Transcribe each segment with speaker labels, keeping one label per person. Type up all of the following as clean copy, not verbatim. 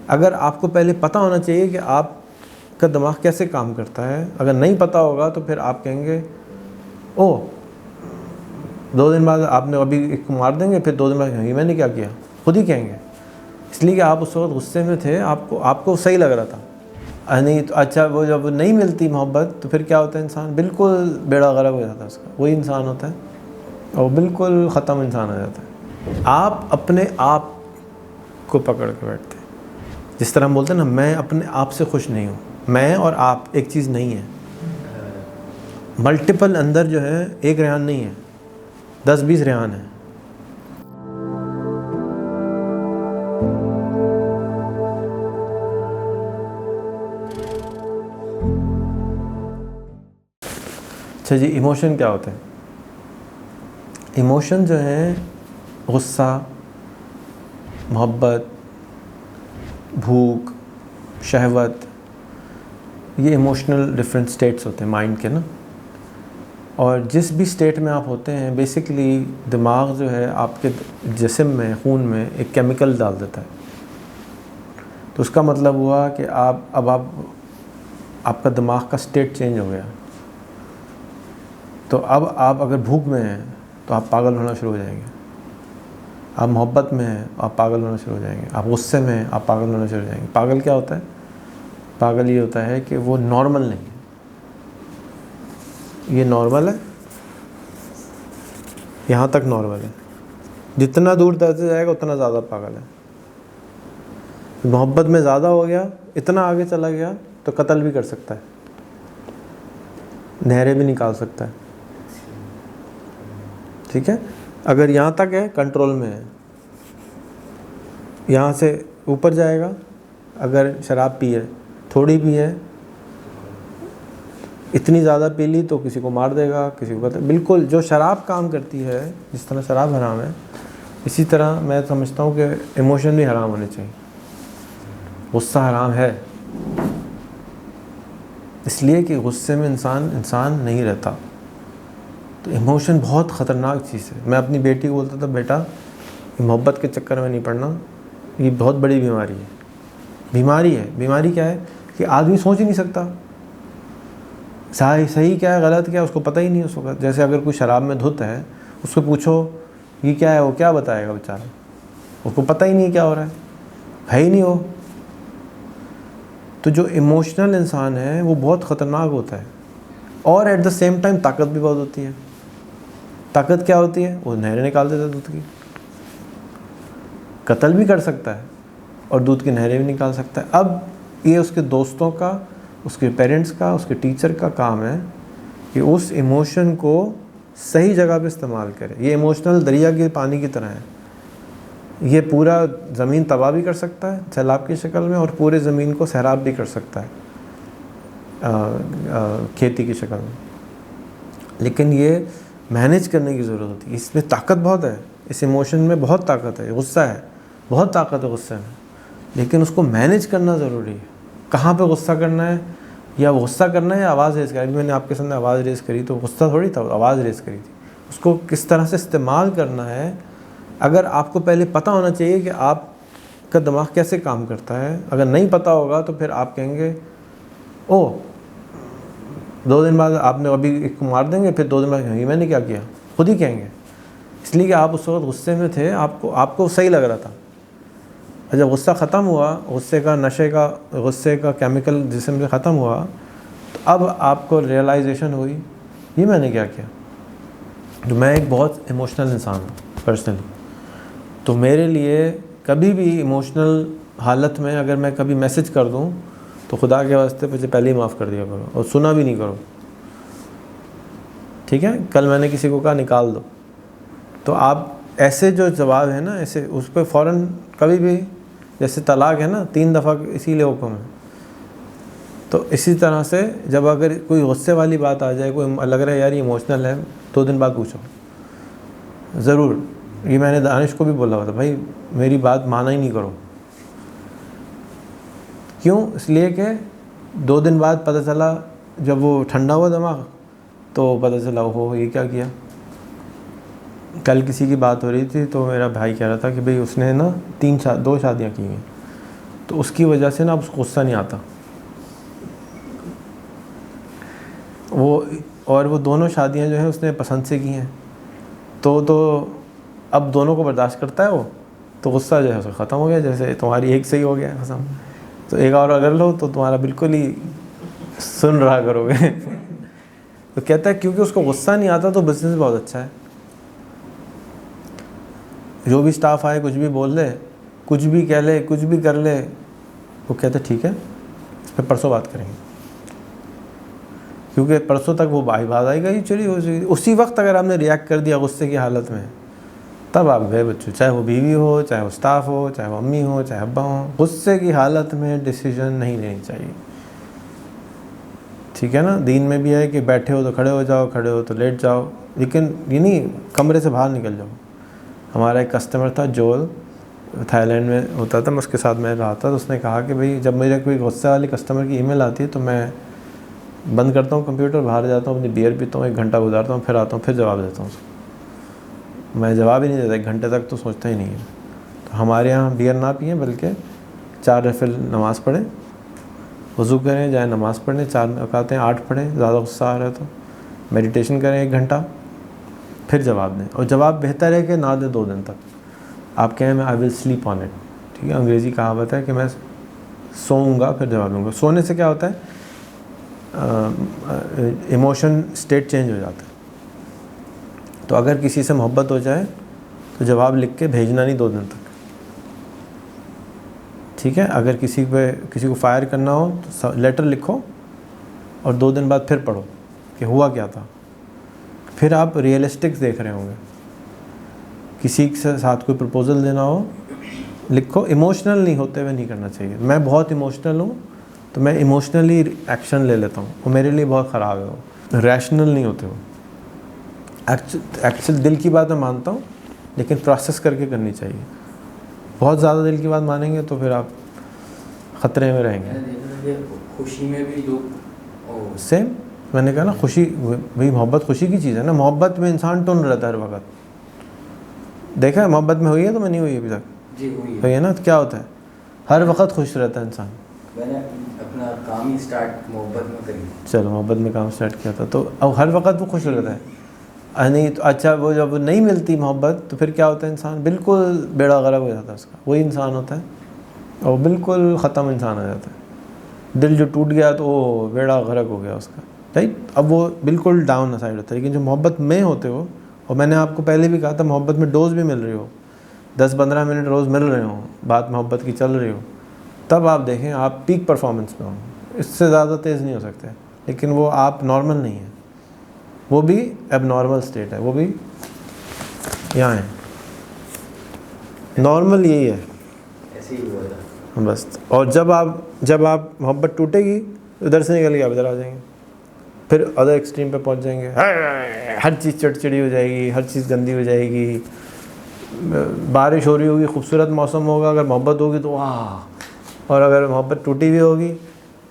Speaker 1: अगर आपको पहले पता होना चाहिए कि आपका दिमाग कैसे काम करता है। अगर नहीं पता होगा तो फिर आप कहेंगे ओह 2 दिन बाद आपने अभी एक को मार देंगे, फिर 2 दिन बाद कहेंगे मैंने क्या किया, खुद ही कहेंगे। इसलिए कि आप उस वक्त गुस्से में थे, आपको सही लग रहा था। नहीं तो अच्छा, वो जब नहीं मिलती मोहब्बत तो फिर क्या होता है, इंसान बिल्कुल बेड़ा गर्क हो जाता है उसका, वही इंसान होता है और बिल्कुल ख़त्म इंसान हो जाता है। आप अपने आप को पकड़ के बैठते हैं। जिस तरह हम बोलते हैं ना, मैं अपने आप से खुश नहीं हूँ। मैं और आप एक चीज़ नहीं है, मल्टीपल अंदर जो है, एक रेहान नहीं है, 10-20 रेहान है। अच्छा जी, इमोशन क्या होते हैं? इमोशन जो है गुस्सा, मोहब्बत, भूख, शहवत, ये इमोशनल डिफरेंट स्टेट्स होते हैं माइंड के ना। और जिस भी स्टेट में आप होते हैं, बेसिकली दिमाग जो है आपके जिस्म में, खून में एक केमिकल डाल देता है। तो उसका मतलब हुआ कि आपका दिमाग का स्टेट चेंज हो गया। तो अब आप अगर भूख में हैं तो आप पागल होना शुरू हो जाएंगे, आप मोहब्बत में हैं आप पागल होना शुरू हो जाएंगे, आप गुस्से में हैं आप पागल होना शुरू हो जाएंगे। पागल क्या होता है? पागल ये होता है कि वो नॉर्मल नहीं है। ये नॉर्मल है, यहाँ तक नॉर्मल है, जितना दूर तक जाएगा उतना ज़्यादा पागल है। मोहब्बत में ज़्यादा हो गया, इतना आगे चला गया तो कत्ल भी कर सकता है, नहरें भी निकाल सकता है। ठीक है, अगर यहाँ तक है कंट्रोल में है, यहाँ से ऊपर जाएगा। अगर शराब पी है, थोड़ी भी है, इतनी ज़्यादा पी ली तो किसी को मार देगा, किसी को कत्ल। बिल्कुल जो शराब काम करती है, जिस तरह शराब हराम है, इसी तरह मैं समझता हूँ कि इमोशन भी हराम होने चाहिए। गुस्सा हराम है इसलिए कि गुस्से में इंसान नहीं रहता। तो इमोशन बहुत ख़तरनाक चीज़ है। मैं अपनी बेटी को बोलता था, बेटा मोहब्बत के चक्कर में नहीं पड़ना, ये बहुत बड़ी बीमारी है। बीमारी क्या है कि आदमी सोच ही नहीं सकता सही क्या है गलत क्या है, उसको पता ही नहीं है उस वक्त। जैसे अगर कोई शराब में धुत है, उसको पूछो ये क्या है, वो क्या बताएगा बेचारा, उसको पता ही नहीं क्या हो रहा है ही नहीं वो। तो जो इमोशनल इंसान है वो बहुत ख़तरनाक होता है, और एट द सेम टाइम ताकत भी बहुत होती है। ताकत क्या होती है? वो नहरें निकाल देता है दूध की, कत्ल भी कर सकता है और दूध की नहरें भी निकाल सकता है। अब ये उसके दोस्तों का, उसके पेरेंट्स का, उसके टीचर का काम है कि उस इमोशन को सही जगह पे इस्तेमाल करे। ये इमोशनल दरिया के पानी की तरह है, ये पूरा ज़मीन तबाह भी कर सकता है सैलाब की शक्ल में, और पूरे ज़मीन को सैराब भी कर सकता है खेती की शक्ल में। लेकिन ये मैनेज करने की ज़रूरत होती है। इसमें ताकत बहुत है, इस इमोशन में बहुत ताकत है। गुस्सा है, बहुत ताकत है गुस्से में, लेकिन उसको मैनेज करना ज़रूरी है। कहाँ पे गुस्सा करना है, या गुस्सा करना है या आवाज़ रेज़ करना है। मैंने आपके सामने आवाज़ रेज़ करी तो गुस्सा थोड़ी था, आवाज़ रेज़ करी थी। उसको किस तरह से इस्तेमाल करना है, अगर आपको पहले पता होना चाहिए कि आपका दिमाग कैसे काम करता है। अगर नहीं पता होगा तो फिर आप कहेंगे ओह 2 दिन बाद आपने अभी एक को मार देंगे, फिर 2 दिन बाद कहेंगे मैंने क्या किया, खुद ही कहेंगे। इसलिए कि आप उस वक्त गुस्से में थे, आपको सही लग रहा था। और जब गुस्सा ख़त्म हुआ, गुस्से का केमिकल जिस्म से ख़त्म हुआ, तो अब आपको रियलाइजेशन हुई ये मैंने क्या किया। तो मैं एक बहुत इमोशनल इंसान हूँ पर्सनली, तो मेरे लिए कभी भी इमोशनल हालत में अगर मैं कभी मैसेज कर दूँ तो खुदा के वास्ते मुझे पहले ही माफ़ कर दिया करो और सुना भी नहीं करो। ठीक है, कल मैंने किसी को कहा निकाल दो, तो आप ऐसे जो जवाब है ना, ऐसे उस पर फ़ौरन कभी भी, जैसे तलाक है ना 3 दफ़ा इसीलिए हुक्म है, तो इसी तरह से जब अगर कोई गुस्से वाली बात आ जाए, कोई लग रहा है यार ये इमोशनल है, 2 दिन बाद पूछो ज़रूर। ये मैंने दानिश को भी बोला हुआ था, भाई मेरी बात माना ही नहीं करो। क्यों? इसलिए कि 2 दिन बाद पता चला, जब वो ठंडा हुआ दिमाग, तो पता चला ओहो ये क्या किया। कल किसी की बात हो रही थी तो मेरा भाई कह रहा था कि भाई उसने ना 2 शादियाँ की हैं, तो उसकी वजह से ना अब उसको गुस्सा नहीं आता वो दोनों शादियां जो हैं उसने पसंद से की हैं, तो अब दोनों को बर्दाश्त करता है वो, तो गुस्सा जो है उसका ख़त्म हो गया। जैसे तुम्हारी एक सही हो गया कसम, तो एक और अगर लो तो तुम्हारा बिल्कुल ही सुन रहा करोगे। तो कहता है क्योंकि उसको गुस्सा नहीं आता तो बिजनेस बहुत अच्छा है। जो भी स्टाफ आए कुछ भी बोल ले, कुछ भी कह ले, कुछ भी कर ले, वो कहता है ठीक है इस पर परसों बात करेंगे, क्योंकि परसों तक वो बात आएगा ही चली हो जाएगी। उसी वक्त अगर आपने रिएक्ट कर दिया गुस्से की हालत में, तब आप गए बच्चों, चाहे वो बीवी हो, चाहे वो स्टाफ हो, चाहे वो अम्मी हो, चाहे अब्बा हो। गुस्से की हालत में डिसीजन नहीं लेनी चाहिए, ठीक है ना। दीन में भी है कि बैठे हो तो खड़े हो जाओ, खड़े हो तो लेट जाओ, लेकिन ये नहीं कमरे से बाहर निकल जाओ। हमारा एक कस्टमर था जोल, थाईलैंड में होता था, मैं उसके साथ मैं रहा था, तो उसने कहा कि भाई जब मेरे कोई गुस्से वाली कस्टमर की ईमेल आती है तो मैं बंद करता हूँ कंप्यूटर, बाहर जाता हूँ, अपनी बियर पीता हूँ, 1 घंटा गुजारता हूँ, फिर आता हूँ, फिर जवाब देता हूँ उसको। मैं जवाब ही नहीं देता 1 घंटे तक, तो सोचता ही नहीं है। तो हमारे यहाँ बियर ना पिए, बल्कि 4 रफिल नमाज़ पढ़ें, वज़ू करें, जाए नमाज़ पढ़ने, 4 रकातें 8 पढ़ें, ज़्यादा गुस्सा आ रहा है तो मेडिटेशन करें 1 घंटा, फिर जवाब दें। और जवाब बेहतर है कि ना दें 2 दिन तक। आप कहें मैं I will sleep on it, ठीक है, अंग्रेज़ी कहावत है कि मैं सोऊंगा फिर जवाब दूँगा। सोने से क्या होता है, इमोशन स्टेट चेंज हो जाता है। तो अगर किसी से मोहब्बत हो जाए तो जवाब लिख के भेजना नहीं 2 दिन तक, ठीक है। अगर किसी को फायर करना हो तो लेटर लिखो और 2 दिन बाद फिर पढ़ो कि हुआ क्या था। फिर आप रियलिस्टिक्स देख रहे होंगे। किसी के साथ कोई प्रपोज़ल देना हो, लिखो। इमोशनल नहीं होते हुए नहीं करना चाहिए। मैं बहुत इमोशनल हूँ तो मैं इमोशनली एक्शन ले लेता हूँ, वो मेरे लिए बहुत ख़राब है। वो रैशनल नहीं होते। वो एक्चुअल दिल की बात मैं मानता हूँ, लेकिन प्रोसेस करके करनी चाहिए। बहुत ज़्यादा दिल की बात मानेंगे तो फिर आप ख़तरे में रहेंगे।
Speaker 2: खुशी में भी लोग
Speaker 1: सेम मैंने कहा ना, खुशी भाई मोहब्बत खुशी की चीज़ है ना। मोहब्बत में इंसान टुन रहता है हर वक्त। देखा है मोहब्बत में हुई है तो मैं नहीं हुई अभी तक?
Speaker 2: जी हुई
Speaker 1: है ना। तो क्या होता है, हर वक्त खुश रहता है इंसान।
Speaker 2: मैंने अपना काम ही स्टार्ट मोहब्बत में करी।
Speaker 1: चलो मोहब्बत में काम स्टार्ट किया था तो अब हर वक्त वो खुश रहता है। नहीं तो अच्छा, वो जब नहीं मिलती मोहब्बत तो फिर क्या होता है, इंसान बिल्कुल बेड़ा गर्क हो जाता है उसका। वही इंसान होता है और बिल्कुल ख़त्म इंसान हो जाता है। दिल जो टूट गया तो वो बेड़ा गर्क हो गया उसका, राइट। अब वो बिल्कुल डाउन साइड होता है। लेकिन जो मोहब्बत में होते हो, और मैंने आपको पहले भी कहा था, मोहब्बत में डोज भी मिल रही हो, 10-15 मिनट रोज़ मिल रहे हो, बात मोहब्बत की चल रही हो, तब आप देखें आप पीक परफॉर्मेंस में हो। इससे ज़्यादा तेज़ नहीं हो सकते। लेकिन वो आप नॉर्मल नहीं है, वो भी अब नॉर्मल स्टेट है, वो भी यहाँ है। नॉर्मल यही है,
Speaker 2: ऐसे ही हुआ था
Speaker 1: बस। और जब आप मोहब्बत टूटेगी, इधर से निकल के आप इधर आ जाएंगे, फिर अदर एक्सट्रीम पे पहुंच जाएंगे। हर चीज़ चिड़चिड़ी हो जाएगी, हर चीज़ गंदी हो जाएगी। बारिश हो रही होगी, खूबसूरत मौसम होगा, अगर मोहब्बत होगी तो वाह। और अगर मोहब्बत टूटी हुई होगी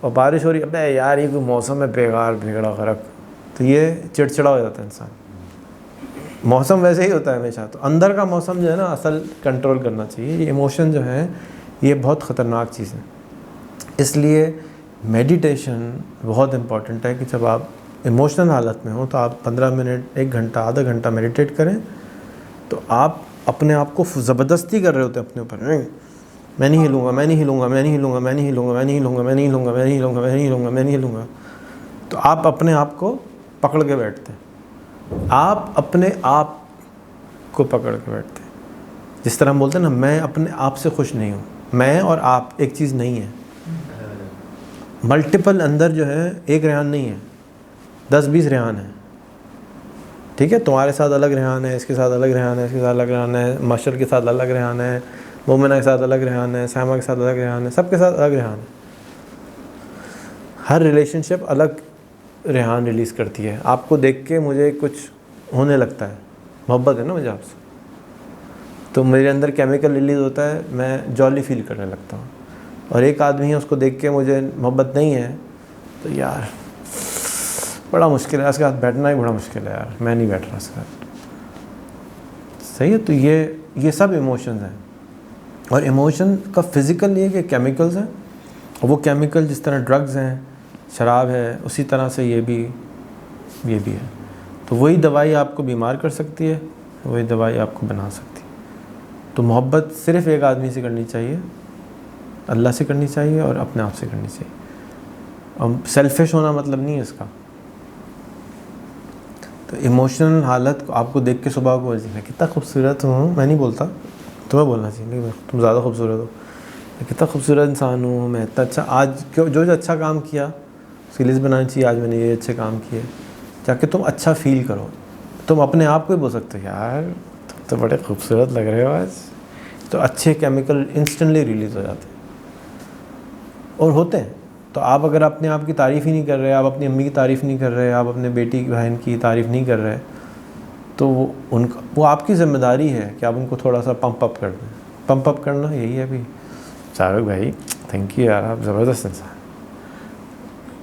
Speaker 1: और बारिश हो रही, अबे यार ये कोई मौसम है बेकार बिगड़ा गरक, तो ये चिड़चिड़ा हो जाता है इंसान। मौसम वैसे ही होता है हमेशा। तो अंदर का मौसम जो है ना, असल कंट्रोल करना चाहिए। ये इमोशन जो है ये बहुत ख़तरनाक चीज़ है। इसलिए मेडिटेशन बहुत इम्पॉर्टेंट है कि जब आप इमोशनल हालत में हो तो आप 15 मिनट, 1 घंटा, आधा घंटा मेडिटेट करें। तो आप अपने आप को ज़बरदस्ती कर रहे होते हैं अपने ऊपर, नहीं मैं नहीं हिलूँगा, मैं नहीं हिलूँगा, मैं नहीं हिलूँगा, मैं नहीं हिलूँगा, मैं नहीं हिलूँगा, मैं नहीं हिलूँगा, मैं नहीं हिलूँगा, मैं नहीं हिलूँगा, मैं नहीं हिलूँगा। तो आप अपने आप को पकड़ के बैठते हैं। आप अपने आप को पकड़ के बैठते हैं। जिस तरह हम बोलते हैं ना, मैं अपने आप से खुश नहीं हूँ। मैं और आप एक चीज़ नहीं है, मल्टीपल अंदर जो है एक रेहान नहीं है, 10-20 रेहान है, ठीक है। तुम्हारे साथ अलग रेहान है, इसके साथ अलग रेहान है, इसके साथ अलग रेहान है, माशर के साथ अलग रेहान है, मोमिना के साथ अलग रेहान है, सामा के साथ अलग रेहान है, सबके साथ अलग रेहान है। हर रिलेशनशिप अलग रेहान रिलीज़ करती है। आपको देख के मुझे कुछ होने लगता है, मोहब्बत है ना मुझे आपसे, तो मेरे अंदर केमिकल रिलीज़ होता है, मैं जॉली फील करने लगता हूँ। और एक आदमी है, उसको देख के मुझे मोहब्बत नहीं है, तो यार बड़ा मुश्किल है, उसके साथ बैठना ही बड़ा मुश्किल है यार, मैं नहीं बैठ रहा उसके साथ। सही है। तो ये सब इमोशंस हैं। और इमोशन का फिज़िकल ये कि केमिकल्स हैं, और वो केमिकल जिस तरह ड्रग्स हैं, शराब है, उसी तरह से ये भी है। तो वही दवाई आपको बीमार कर सकती है, वही दवाई आपको बना सकती है। तो मोहब्बत सिर्फ़ एक आदमी से करनी चाहिए, अल्लाह से करनी चाहिए और अपने आप से करनी चाहिए। और सेल्फिश होना मतलब नहीं है इसका। तो इमोशनल हालत को आपको देख के सुबह को मैं कितना खूबसूरत हूँ, मैं नहीं बोलता, तुम्हें बोलना चाहिए, लेकिन तुम ज़्यादा खूबसूरत हो, मैं कितना खूबसूरत इंसान हूँ, मैं इतना अच्छा, आज क्यों जो अच्छा काम किया उसकी लिस्ट बनानी चाहिए, आज मैंने ये अच्छे काम किए, जाके तुम अच्छा फील करो। तुम अपने आप को ही बोल सकते हो यार तुम तो बड़े खूबसूरत लग रहे हो आज, तो अच्छे केमिकल इंस्टेंटली रिलीज़ हो जाते हैं और होते हैं। तो आप अगर अपने आप की तारीफ़ ही नहीं कर रहे, आप अपनी अम्मी की तारीफ़ नहीं कर रहे, आप अपने बेटी बहन की तारीफ़ नहीं कर रहे, तो वो आपकी ज़िम्मेदारी है कि आप उनको थोड़ा सा पंप अप कर दें। पंप अप करना यही है अभी, शाहरुख भाई थैंक यू यार, आप ज़बरदस्त इंसान।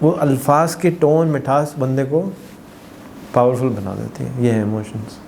Speaker 1: वो अल्फाज के टोन मिठास बंदे को पावरफुल बना देती है, ये है इमोशंस।